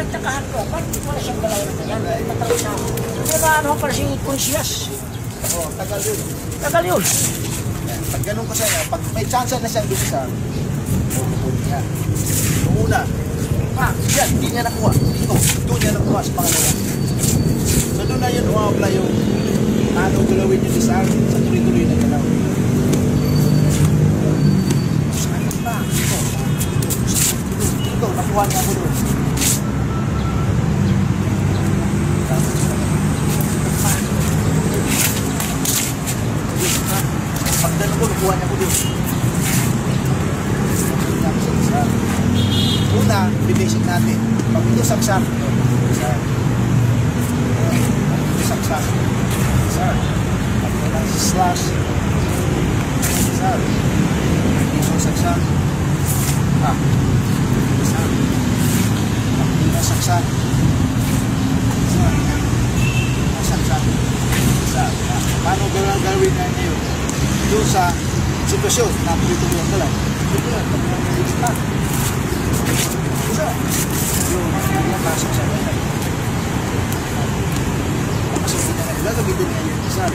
pinagtakahan ko, bakit wala siyang galaw na ganyan? Matapos na. Pero ano pala si Conscious? Oo, tagal yun. Tagal yun. Yan. Pag ganun ko sa inyo, pag may chance na siyang bisa, pupunin niya. Yung una, yan, hindi niya nakuha. Ito niya nakuha sa pangalawa. So doon na yun, umapla yung ano galawin yung design sa tuloy-tuloy na galaw. Saan ba? Ito, nakuha niya ako doon. Pag ganun ko, nakuha niya ako doon. Una, bibasic natin. Pag ito saksak, ito saksak. Pag ito slash, ito saksak. Pag ito saksak, saksak. Paano gawin na ngayon? Doon sa sitwasyon na tuloy-tuloy ang galaw. Ito lang, pag na-start. Isa. Yung pasok sa mga. Pasok kita na. Gagamitin niya yung isa.